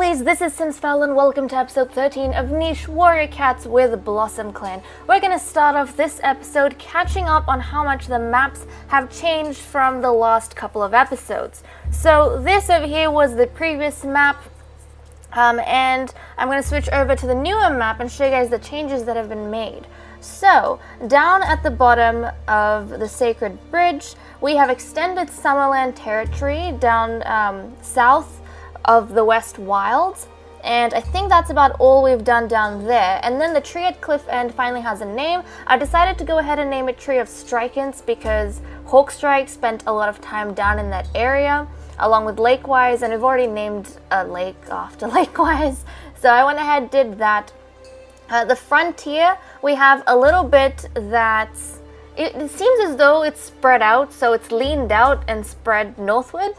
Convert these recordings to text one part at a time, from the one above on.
guys, this is SneezeChiku and welcome to episode 13 of Niche Warrior Cats with Blossom Clan. We're gonna start off this episode catching up on how much the maps have changed from the last couple of episodes. So this over here was the previous map, and I'm gonna switch over to the newer map and show you guys the changes that have been made. So, down at the bottom of the Sacred Bridge, we have extended Summerland territory down south of the West Wilds, and I think that's about all we've done down there. And then the tree at Cliff End finally has a name. I decided to go ahead and name it Tree of Strikance because Hawkstrike spent a lot of time down in that area, along with Lakewise, and we've already named a lake after Lakewise, so I went ahead and did that. The frontier, we have a little bit that it seems as though it's spread out, so it's leaned out and spread northward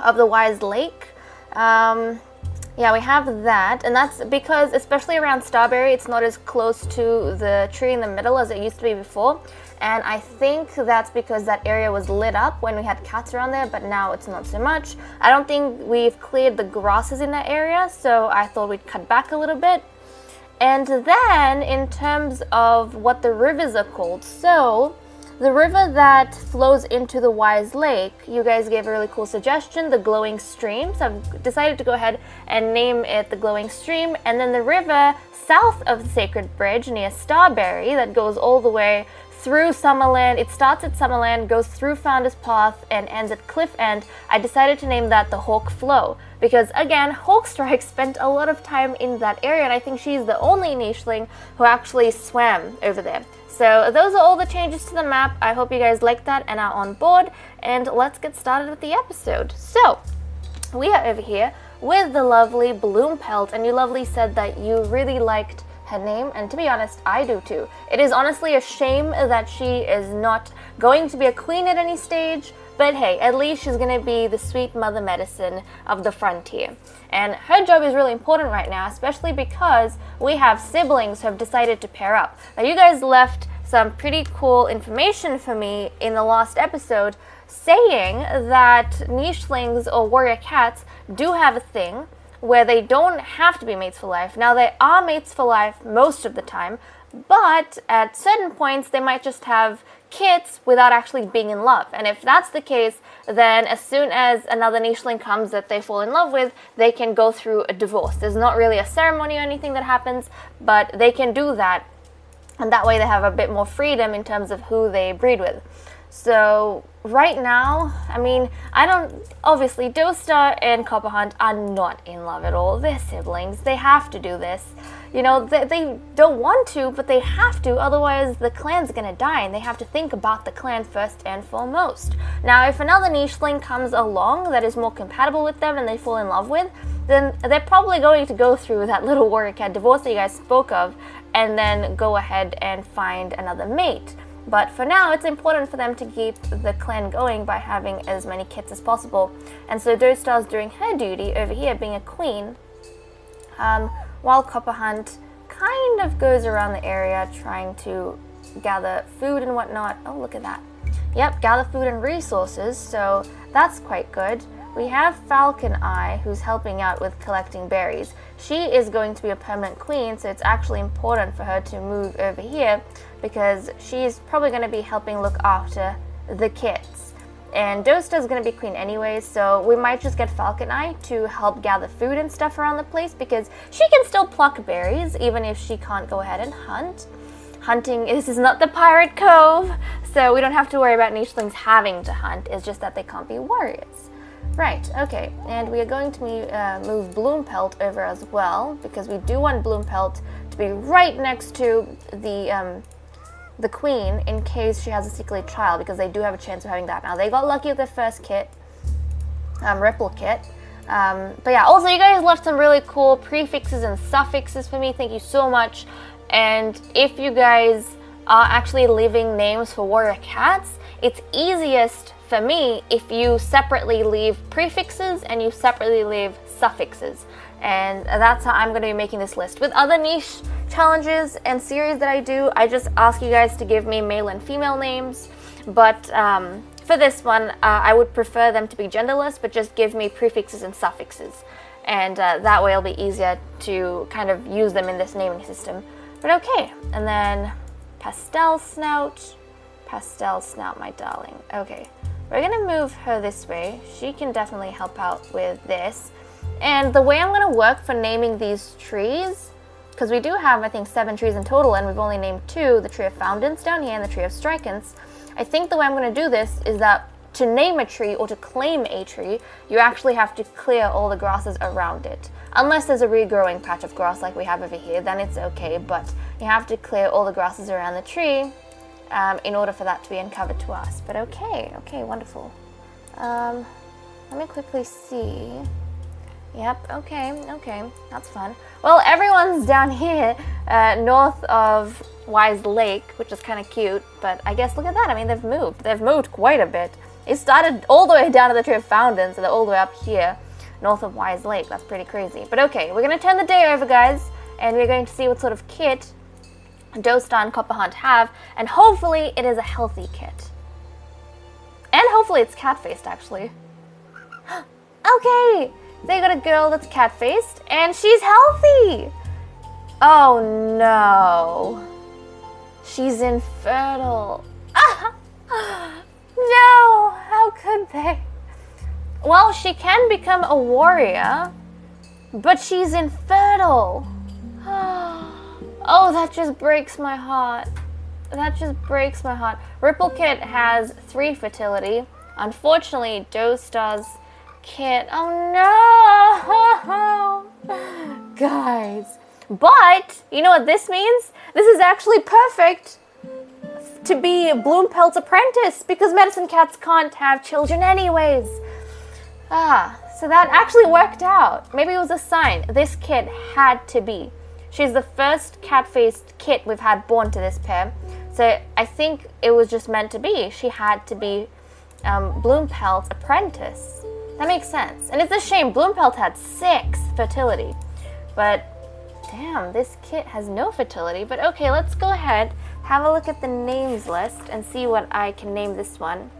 of the Wise Lake. Yeah, we have that, and that's because, especially around Starberry, it's not as close to the tree in the middle as it used to be before, and I think that's because that area was lit up when we had cats around there, but now it's not so much. I don't think we've cleared the grasses in that area, so I thought we'd cut back a little bit. And then, in terms of what the rivers are called, so the river that flows into the Wise Lake, you guys gave a really cool suggestion, the Glowing Stream. So I've decided to go ahead and name it the Glowing Stream. And then the river south of the Sacred Bridge near Starberry that goes all the way through Summerland. It starts at Summerland, goes through Founder's Path, and ends at Cliff End. I decided to name that the Hawk Flow because, again, Hawkstrike spent a lot of time in that area, and I think she's the only nicheling who actually swam over there. So those are all the changes to the map. I hope you guys like that and are on board, and let's get started with the episode. So, we are over here with the lovely Bloompelt, and you lovely said that you really liked her name, and to be honest, I do too. It is honestly a shame that she is not going to be a queen at any stage, but hey, at least she's going to be the sweet mother medicine of the frontier. And her job is really important right now, especially because we have siblings who have decided to pair up. Now, you guys left some pretty cool information for me in the last episode saying that nichelings or warrior cats do have a thing where they don't have to be mates for life. Now, they are mates for life most of the time, but at certain points they might just have kits without actually being in love. And if that's the case, then as soon as another nicheling comes that they fall in love with, they can go through a divorce. There's not really a ceremony or anything that happens, but they can do that, and that way they have a bit more freedom in terms of who they breed with. So right now, I mean, obviously Dostar and Copperhunt are not in love at all. They're siblings. They have to do this. You know, they don't want to, but they have to, otherwise the clan's gonna die, and they have to think about the clan first and foremost. Now, if another nicheling comes along that is more compatible with them and they fall in love with, then they're probably going to go through that little warrior cat divorce that you guys spoke of, and then go ahead and find another mate. But for now, it's important for them to keep the clan going by having as many kits as possible. And so Dostar's doing her duty over here, being a queen, while Copperhunt kind of goes around the area trying to gather food and whatnot. Oh, look at that. Yep, gather food and resources, so that's quite good. We have Falcon Eye, who's helping out with collecting berries. She is going to be a permanent queen, so it's actually important for her to move over here because she's probably going to be helping look after the kits. And Dostar's going to be queen anyway, so we might just get Falcon Eye to help gather food and stuff around the place because she can still pluck berries even if she can't go ahead and hunt. This is not the Pirate Cove, so we don't have to worry about nichelings having to hunt. It's just that they can't be warriors. Right, okay, and we are going to move Bloompelt over as well, because we do want Bloompelt to be right next to the queen in case she has a secret child, because they do have a chance of having that. Now, they got lucky with their first kit, Ripple kit, but yeah, also you guys left some really cool prefixes and suffixes for me, thank you so much. And if you guys are actually leaving names for warrior cats, it's easiest for me if you separately leave prefixes and you separately leave suffixes. And that's how I'm going to be making this list. With other niche challenges and series that I do, I just ask you guys to give me male and female names. But for this one, I would prefer them to be genderless, but just give me prefixes and suffixes. and that way it'll be easier to kind of use them in this naming system. But okay, and then Pastel Snout, my darling. Okay, we're gonna move her this way. She can definitely help out with this. And the way I'm gonna work for naming these trees, because we do have, I think, 7 trees in total, and we've only named 2, the Tree of Fountains down here and the Tree of Strikens. I think the way I'm gonna do this is that to name a tree or to claim a tree, you actually have to clear all the grasses around it. Unless there's a regrowing patch of grass like we have over here, then it's okay, but you have to clear all the grasses around the tree in order for that to be uncovered to us. But okay, wonderful. Let me quickly see. Yep, okay, that's fun. Well, everyone's down here north of Wise Lake, which is kind of cute, but I guess look at that. I mean, they've moved quite a bit. It started all the way down to the Tree of Fountains, so they're all the way up here, north of Wise Lake. That's pretty crazy. But okay, we're going to turn the day over, guys, and we're going to see what sort of kit Dostar and Copperhunt have, and hopefully it is a healthy kit. And hopefully it's cat-faced, actually. Okay, they got a girl that's cat-faced, and she's healthy! Oh no. She's infertile. No, how could they? Well, she can become a warrior, but she's infertile. Oh, that just breaks my heart. That just breaks my heart. Ripple Kit has 3 fertility. Unfortunately, Dostar's kit, oh no! Guys. But, you know what this means? This is actually perfect to be Bloompelt's apprentice, because medicine cats can't have children anyways. So that actually worked out. Maybe it was a sign. This kit had to be. She's the first cat-faced kit we've had born to this pair. So I think it was just meant to be. She had to be Bloompelt's apprentice. That makes sense. And it's a shame. Bloompelt had 6 fertility. But damn, this kit has no fertility. But okay, let's go ahead, have a look at the names list and see what I can name this one.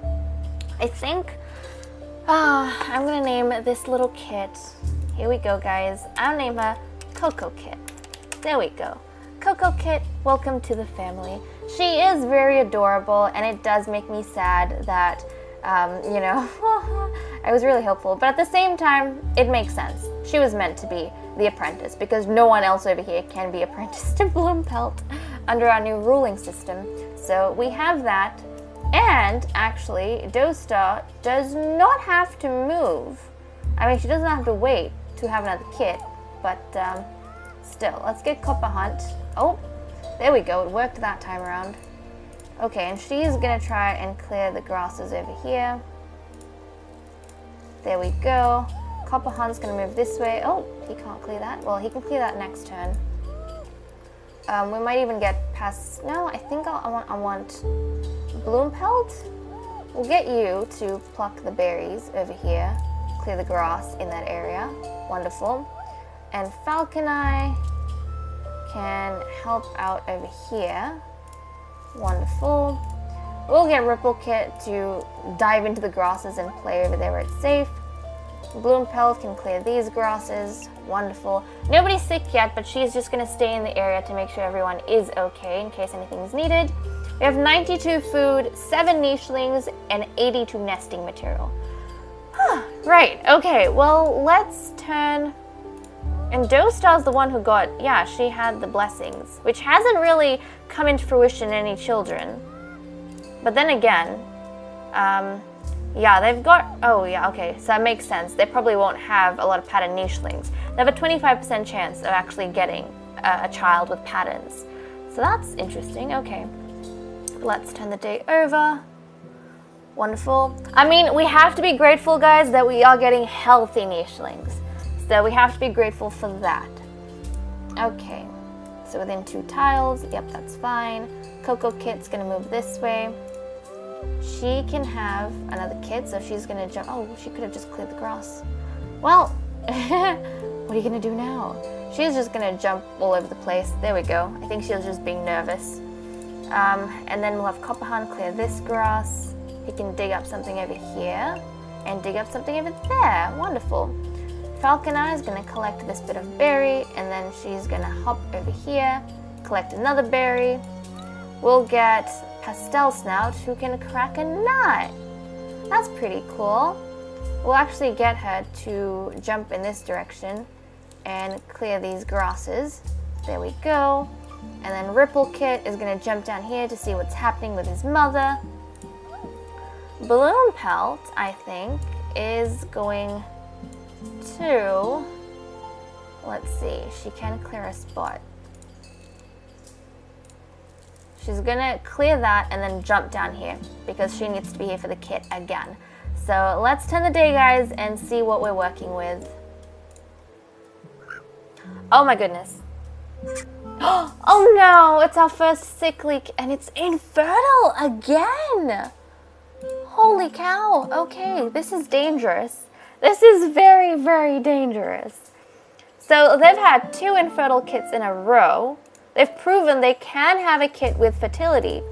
I think I'm gonna name this little kit. Here we go, guys. I'll name her Coco Kit. There we go. Coco Kit, welcome to the family. She is very adorable, and it does make me sad that, you know, I was really hopeful. But at the same time, it makes sense. She was meant to be the apprentice, because no one else over here can be apprenticed to Bloompelt under our new ruling system. So we have that. And actually, Dostar does not have to move. I mean, she doesn't have to wait to have another kit, but still, let's get Copperhunt. Oh, there we go. It worked that time around. Okay, and she's gonna try and clear the grasses over here. There we go. Copperhunt's gonna move this way. Oh, he can't clear that. Well, he can clear that next turn. We might even get past. No, I think I want Bloompelt. We'll get you to pluck the berries over here, clear the grass in that area. Wonderful. And Falconeye can help out over here. Wonderful. We'll get Ripple Kit to dive into the grasses and play over there where it's safe. Bloompelt can clear these grasses. Wonderful. Nobody's sick yet, but she's just going to stay in the area to make sure everyone is okay in case anything's needed. We have 92 food, 7 nichelings, and 82 nesting material. Right, okay, well, let's turn. And Dostar's the one who got, yeah, she had the blessings, which hasn't really come into fruition in any children. But then again, yeah, they've got, oh yeah, okay, so that makes sense. They probably won't have a lot of pattern nichelings. They have a 25% chance of actually getting a child with patterns. So that's interesting, okay. Let's turn the day over. Wonderful. I mean, we have to be grateful, guys, that we are getting healthy nichelings. So we have to be grateful for that. Okay, so within 2 tiles, yep, that's fine. Coco Kit's gonna move this way. She can have another kid, so she's gonna jump. Oh, she could have just cleared the grass. Well, what are you gonna do now? She's just gonna jump all over the place. There we go. I think she was just being nervous. And then we'll have Copperhunt clear this grass. He can dig up something over here and dig up something over there. Wonderful. Falcon Eye is going to collect this bit of berry, and then she's going to hop over here, collect another berry. We'll get Pastel Snout, who can crack a nut. That's pretty cool. We'll actually get her to jump in this direction and clear these grasses. There we go. And then Ripple Kit is going to jump down here to see what's happening with his mother. Bloompelt, I think, is going to, let's see, she can clear a spot. She's gonna clear that and then jump down here because she needs to be here for the kit again. So let's turn the day, guys, and see what we're working with. Oh my goodness. Oh no, it's our first sickly and it's infertile again. Holy cow. Okay, this is dangerous. This is very, very dangerous. So they've had 2 infertile kits in a row. They've proven they can have a kit with fertility,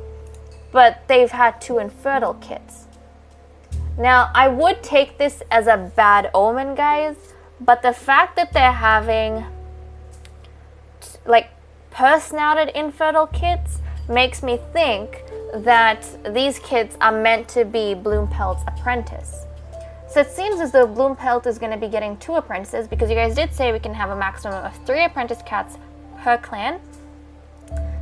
but they've had 2 infertile kits. Now, I would take this as a bad omen, guys, but the fact that they're having like purse-snouted infertile kits makes me think that these kits are meant to be Bloompelt's apprentice. So it seems as though Bloompelt is going to be getting 2 apprentices, because you guys did say we can have a maximum of 3 apprentice cats per clan.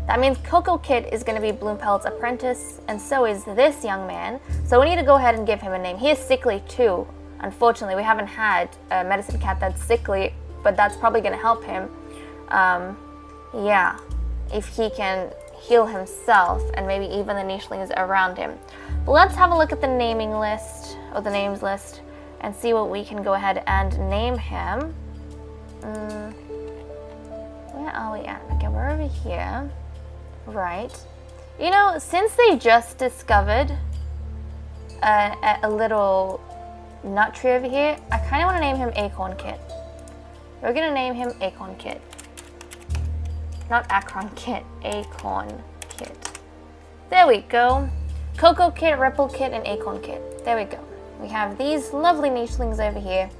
That means Coco Kid is going to be Bloompelt's apprentice, and so is this young man. So we need to go ahead and give him a name. He is sickly too. Unfortunately, we haven't had a medicine cat that's sickly, but that's probably going to help him. Yeah, if he can heal himself and maybe even the nichelings around him. But let's have a look at the naming list, or the names list, and see what we can go ahead and name him. Where are we at? Okay, we're over here. Right. You know, since they just discovered a little nut tree over here, I kind of want to name him Acorn Kit. We're going to name him Acorn Kit. Not Akron Kit, Acorn Kit. There we go. Coco Kit, Ripple Kit, and Acorn Kit. There we go. We have these lovely nichelings over here.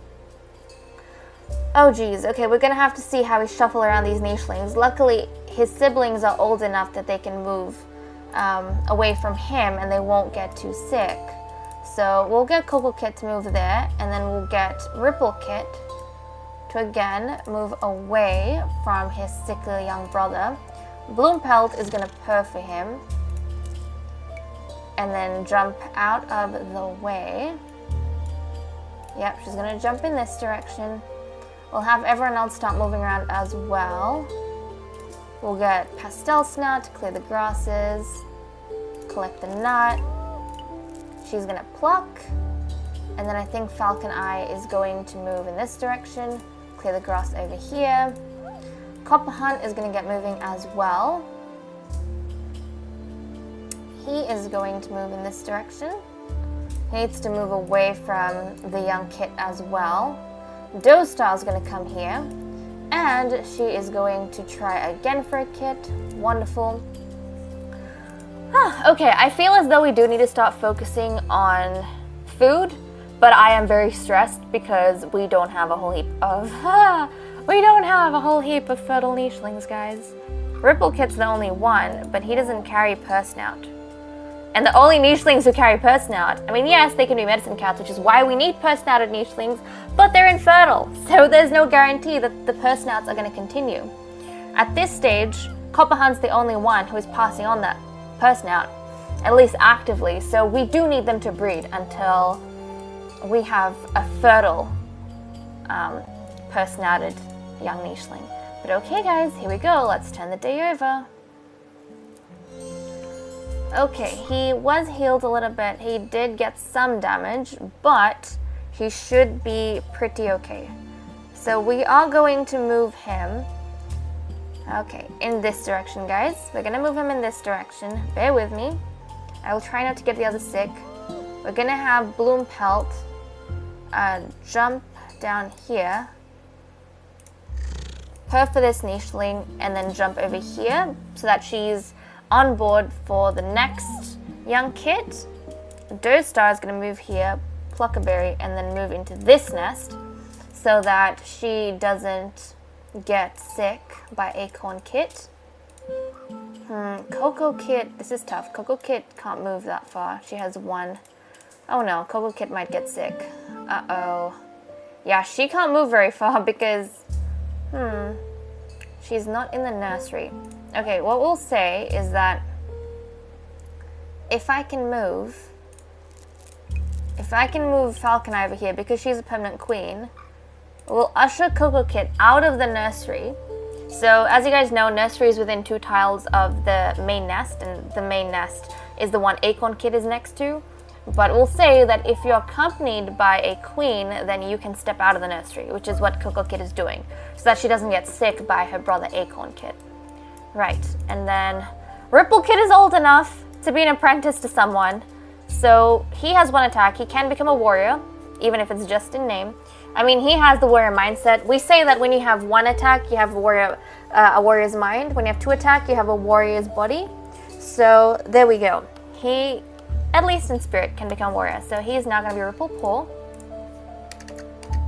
Oh geez, okay, we're gonna have to see how we shuffle around these nichelings. Luckily, his siblings are old enough that they can move away from him and they won't get too sick. So we'll get Coco Kit to move there, and then we'll get Ripple Kit to again move away from his sickly young brother. Bloompelt is gonna purr for him and then jump out of the way. Yep, she's gonna jump in this direction. We'll have everyone else start moving around as well. We'll get Pastel Snout to clear the grasses, collect the nut. She's gonna pluck, and then I think Falcon Eye is going to move in this direction, clear the grass over here. Copper Hunt is gonna get moving as well. He is going to move in this direction. He needs to move away from the young kit as well. Doe Star is going to come here, and she is going to try again for a kit. Wonderful. Okay, I feel as though we do need to start focusing on food, but I am very stressed because we don't have a whole heap of fertile nichelings, guys. Ripple Kit's the only one, but he doesn't carry purse snout. And the only nichelings who carry purse snout, I mean, yes, they can be medicine cats, which is why we need purse snouted nichelings, but they're infertile, so there's no guarantee that the purse snouts are going to continue. At this stage, Copper Hunt's the only one who is passing on that purse snout, at least actively, so we do need them to breed until we have a fertile purse snouted young nicheling. But okay, guys, here we go. Let's turn the day over. Okay, he was healed a little bit. He did get some damage, but he should be pretty okay. So we are going to move him, okay, in this direction, guys. We're going to move him in this direction. Bear with me. I will try not to get the others sick. We're going to have Bloompelt jump down here, purr for this nicheling, and then jump over here so that she's on board for the next young kit. Doe Star is going to move here, pluck a berry, and then move into this nest. so that she doesn't get sick by Acorn Kit. Coco Kit, this is tough. Coco Kit can't move that far. She has one. Oh no, Coco Kit might get sick. Uh-oh. Yeah, she can't move very far because, she's not in the nursery. Okay, what we'll say is that if I can move Falcon over here because she's a permanent queen, we'll usher Coco Kit out of the nursery. So, as you guys know, nursery is within 2 tiles of the main nest, and the main nest is the one Acorn Kit is next to. But we'll say that if you're accompanied by a queen, then you can step out of the nursery, which is what Coco Kit is doing, so that she doesn't get sick by her brother Acorn Kit. Right, and then Ripple Kit is old enough to be an apprentice to someone, so he has 1 attack. He can become a warrior, even if it's just in name. I mean, he has the warrior mindset. We say that when you have 1 attack, you have a warrior's mind. When you have 2 attack, you have a warrior's body. So there we go. He, at least in spirit, can become warrior. So he's now going to be Ripple Pool.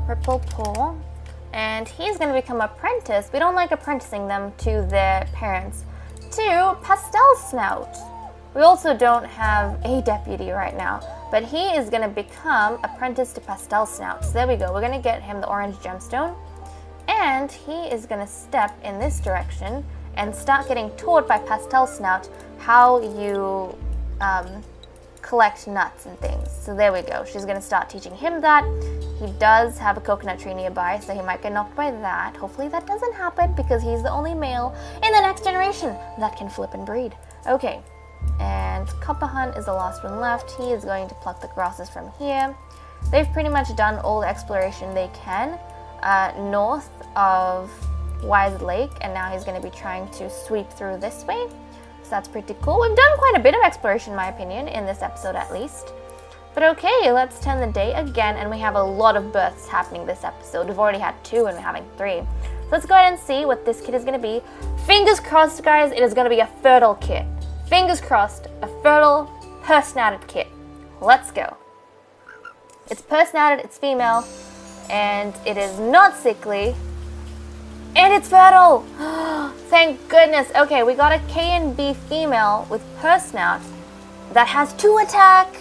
Ripple Pool. And he's going to become apprentice. We don't like apprenticing them to their parents. To Pastel Snout. We also don't have a deputy right now, but he is going to become apprentice to Pastel Snout. So there we go. We're going to get him the orange gemstone, and he is going to step in this direction and start getting taught by Pastel Snout how you collect nuts and things. So there we go. She's going to start teaching him that. He does have a coconut tree nearby, so he might get knocked by that. Hopefully that doesn't happen because he's the only male in the next generation that can flip and breed. Okay. And Copper Hunt is the last one left. He is going to pluck the grasses from here. They've pretty much done all the exploration they can north of Wise Lake, and now he's going to be trying to sweep through this way. So that's pretty cool. We've done quite a bit of exploration, in my opinion, in this episode at least. But okay, let's turn the day again, and we have a lot of births happening this episode. We've already had 2 and we're having 3. So let's go ahead and see what this kit is going to be. Fingers crossed, guys, it is going to be a fertile kit. Fingers crossed, a fertile, purse-snouted kit. Let's go. It's purse-snouted, it's female, and it is not sickly, and it's fertile. Thank goodness. Okay, we got a K and B female with purse-snout that has 2 attack.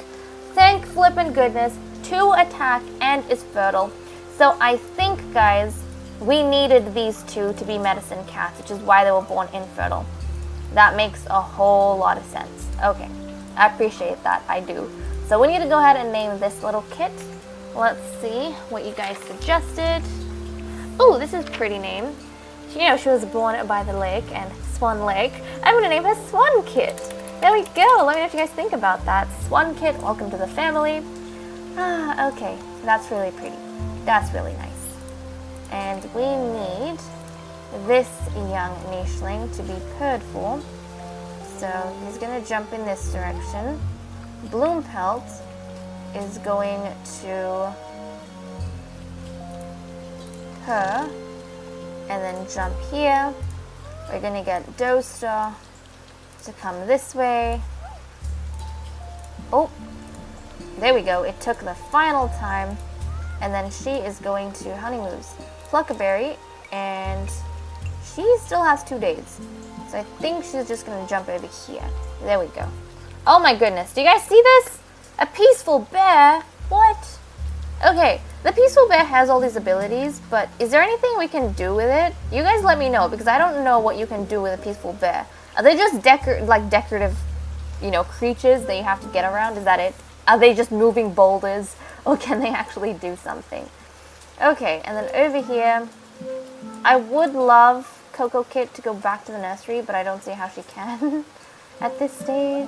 Thank flippin' goodness, 2 attack and is fertile. So I think, guys, we needed these 2 to be medicine cats, which is why they were born infertile. That makes a whole lot of sense. Okay, I appreciate that, I do. So we need to go ahead and name this little kit. Let's see what you guys suggested. Oh, this is a pretty name. You know, she was born by the lake and Swan Lake. I'm gonna name her Swan Kit. There we go, let me know if you guys think about that. Swan Kit, welcome to the family. Okay, that's really pretty. That's really nice. And we need this young nicheling to be purred for. So he's going to jump in this direction. Bloompelt is going to purr and then jump here. We're going to get Doster to come this way. Oh, there we go. It took the final time. And then she is going to honey moves. Pluck a berry, and she still has 2 days. So I think she's just going to jump over here. There we go. Oh my goodness. Do you guys see this? A peaceful bear? What? Okay, the peaceful bear has all these abilities, but is there anything we can do with it? You guys let me know, because I don't know what you can do with a peaceful bear. Are they just decorative, you know, creatures that you have to get around? Is that it? Are they just moving boulders? Or can they actually do something? Okay, and then over here, I would love Coco Kit to go back to the nursery, but I don't see how she can at this stage.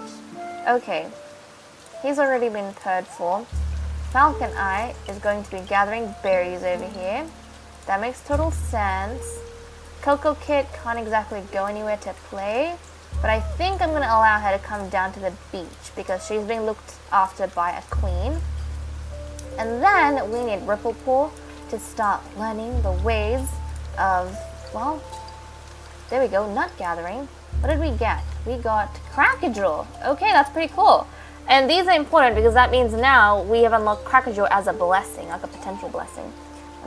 Okay, he's already been purred for. Falcon Eye is going to be gathering berries over here. That makes total sense. Coco Kit can't exactly go anywhere to play, but I think I'm going to allow her to come down to the beach because she's being looked after by a queen. And then we need Ripple Pool to start learning the ways of, well, there we go, nut gathering. What did we get? We got Crackajaw. Okay, that's pretty cool. And these are important because that means now we have unlocked Crackajaw as a blessing, like a potential blessing.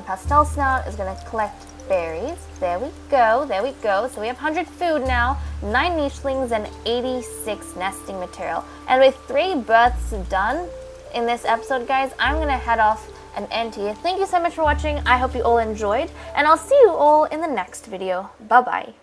And Pastel Snout is going to collect berries. There we go, there we go. So we have 100 food now, 9 nichelings, and 86 nesting material. And with 3 births done in this episode, guys, I'm going to head off and end here. Thank you so much for watching. I hope you all enjoyed, and I'll see you all in the next video. Bye-bye.